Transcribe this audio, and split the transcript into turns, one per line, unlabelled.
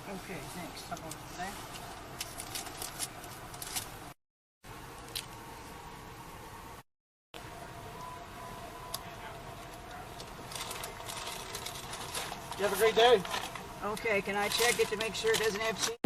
Okay, thanks. Stop over there.
You have a great day.
Okay, can I check it to make sure it doesn't have cheese?